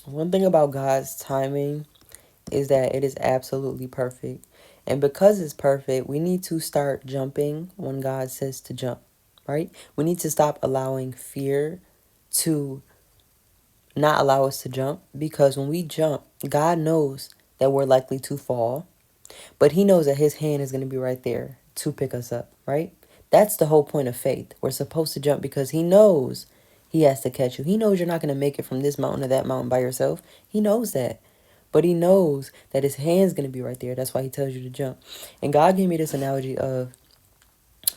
One thing about God's timing is that it is absolutely perfect. And because it's perfect, we need to start jumping when God says to jump, right? We need to stop allowing fear to not allow us to jump, because when we jump, God knows that we're likely to fall, but He knows that His hand is going to be right there to pick us up, right? That's the whole point of faith. We're supposed to jump because He knows He has to catch you. He knows you're not going to make it from this mountain to that mountain by yourself. He knows that. But He knows that His hand's going to be right there. That's why He tells you to jump. And God gave me this analogy of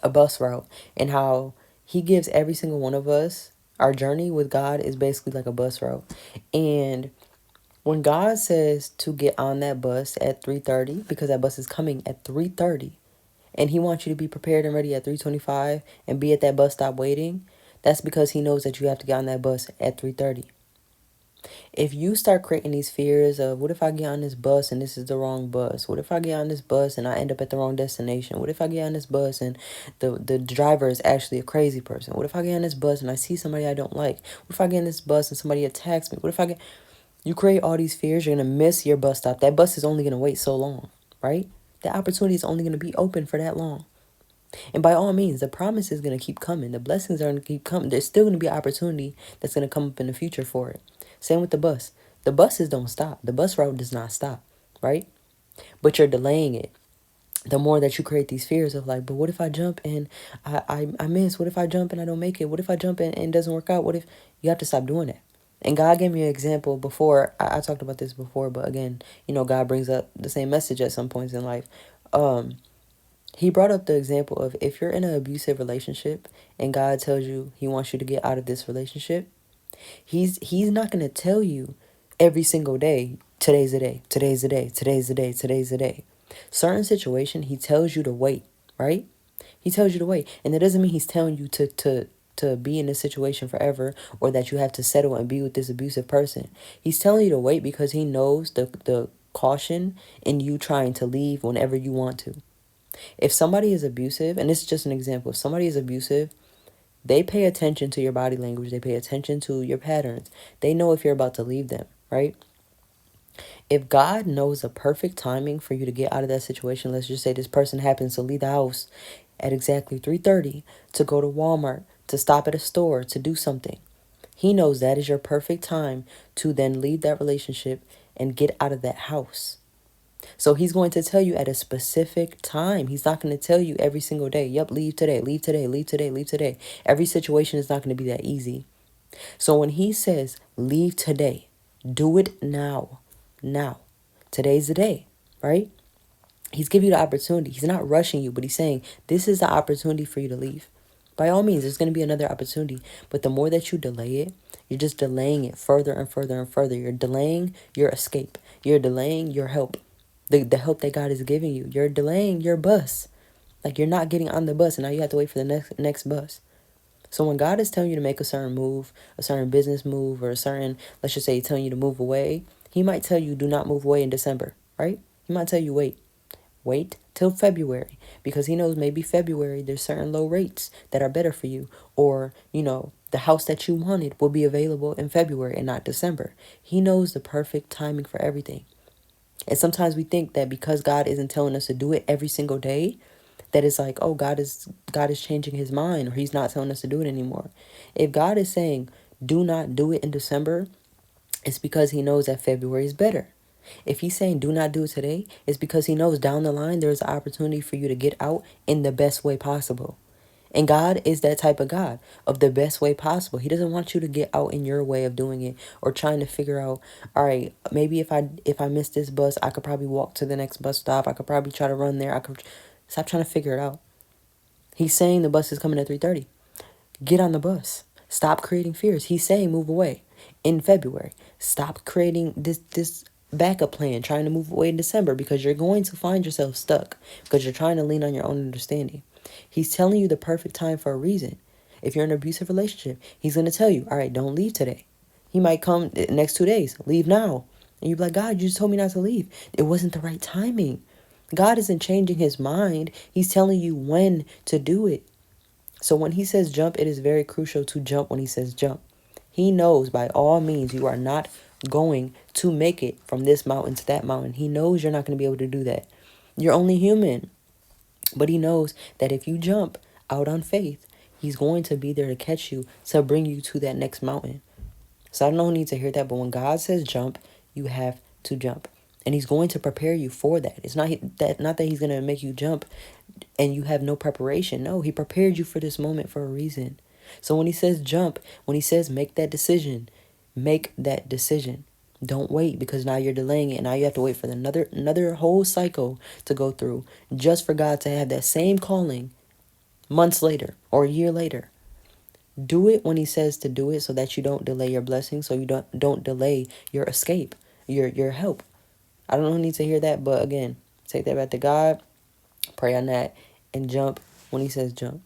a bus route, and how He gives every single one of us, our journey with God is basically like a bus route. And when God says to get on that bus at 3:30, because that bus is coming at 3:30, and He wants you to be prepared and ready at 3:25 and be at that bus stop waiting, that's because He knows that you have to get on that bus at 3:30. If you start creating these fears of, what if I get on this bus and this is the wrong bus? What if I get on this bus and I end up at the wrong destination? What if I get on this bus and the driver is actually a crazy person? What if I get on this bus and I see somebody I don't like? What if I get on this bus and somebody attacks me? What if I get... You create all these fears, you're going to miss your bus stop. That bus is only going to wait so long, right? The opportunity is only going to be open for that long. And by all means, the promise is going to keep coming. The blessings are going to keep coming. There's still going to be opportunity that's going to come up in the future for it. Same with the bus. The buses don't stop. The bus route does not stop, right? But you're delaying it. The more that you create these fears of like, but what if I jump and I miss? What if I jump and I don't make it? What if I jump and it doesn't work out? What if... You have to stop doing that. And God gave me an example before. I talked about this before, but again, God brings up the same message at some points in life. He brought up the example of, if you're in an abusive relationship and God tells you He wants you to get out of this relationship, He's not going to tell you every single day, today's the day, today's the day, today's the day, today's the day. Certain situation, He tells you to wait, right? He tells you to wait. And that doesn't mean He's telling you to be in this situation forever, or that you have to settle and be with this abusive person. He's telling you to wait because He knows the caution in you trying to leave whenever you want to. If somebody is abusive, and this is just an example, if somebody is abusive, they pay attention to your body language. They pay attention to your patterns. They know if you're about to leave them, right? If God knows the perfect timing for you to get out of that situation, let's just say this person happens to leave the house at exactly 3:30 to go to Walmart, to stop at a store, to do something. He knows that is your perfect time to then leave that relationship and get out of that house. So He's going to tell you at a specific time. He's not going to tell you every single day, yep, leave today, leave today, leave today, leave today. Every situation is not going to be that easy. So when He says, leave today, do it now. Now. Today's the day, right? He's giving you the opportunity. He's not rushing you, but He's saying, this is the opportunity for you to leave. By all means, there's going to be another opportunity. But the more that you delay it, you're just delaying it further and further and further. You're delaying your escape. You're delaying your help. The help that God is giving you. You're delaying your bus. Like, you're not getting on the bus, and now you have to wait for the next bus. So when God is telling you to make a certain move, a certain business move, or a certain, let's just say He's telling you to move away, He might tell you do not move away in December, right? He might tell you wait till February, because He knows maybe February there's certain low rates that are better for you, or the house that you wanted will be available in February and not December. He knows the perfect timing for everything. And sometimes we think that because God isn't telling us to do it every single day, that it's like, oh, God is changing His mind, or He's not telling us to do it anymore. If God is saying, do not do it in December, it's because He knows that February is better. If He's saying do not do it today, it's because He knows down the line there is an opportunity for you to get out in the best way possible. And God is that type of God, of the best way possible. He doesn't want you to get out in your way of doing it, or trying to figure out, all right, maybe if I miss this bus, I could probably walk to the next bus stop. I could probably try to run there. I could stop trying to figure it out. He's saying the bus is coming at 3:30. Get on the bus. Stop creating fears. He's saying move away in February. Stop creating this backup plan, trying to move away in December, because you're going to find yourself stuck because you're trying to lean on your own understanding. He's telling you the perfect time for a reason. If you're in an abusive relationship, He's going to tell you, all right, don't leave today. He might come the next 2 days. Leave now. And you're like, God, you just told me not to leave. It wasn't the right timing. God isn't changing His mind. He's telling you when to do it. So when He says jump, it is very crucial to jump when He says jump. He knows by all means you are not going to make it from this mountain to that mountain. He knows you're not going to be able to do that. You're only human. But he knows that if you jump out on faith, he's going to be there to catch you, to bring you to that next mountain. So I don't need to hear that, but when God says jump, you have to jump. And he's going to prepare you for that. It's not that he's going to make you jump and you have no preparation. No, he prepared you for this moment for a reason. So when he says jump, when he says make that decision, make that decision. Don't wait, because now you're delaying it. Now you have to wait for another whole cycle to go through just for God to have that same calling months later or a year later. Do it when he says to do it, so that you don't delay your blessing, so you don't delay your escape, your help. I don't need to hear that, but again, take that back to God, pray on that, and jump when he says jump.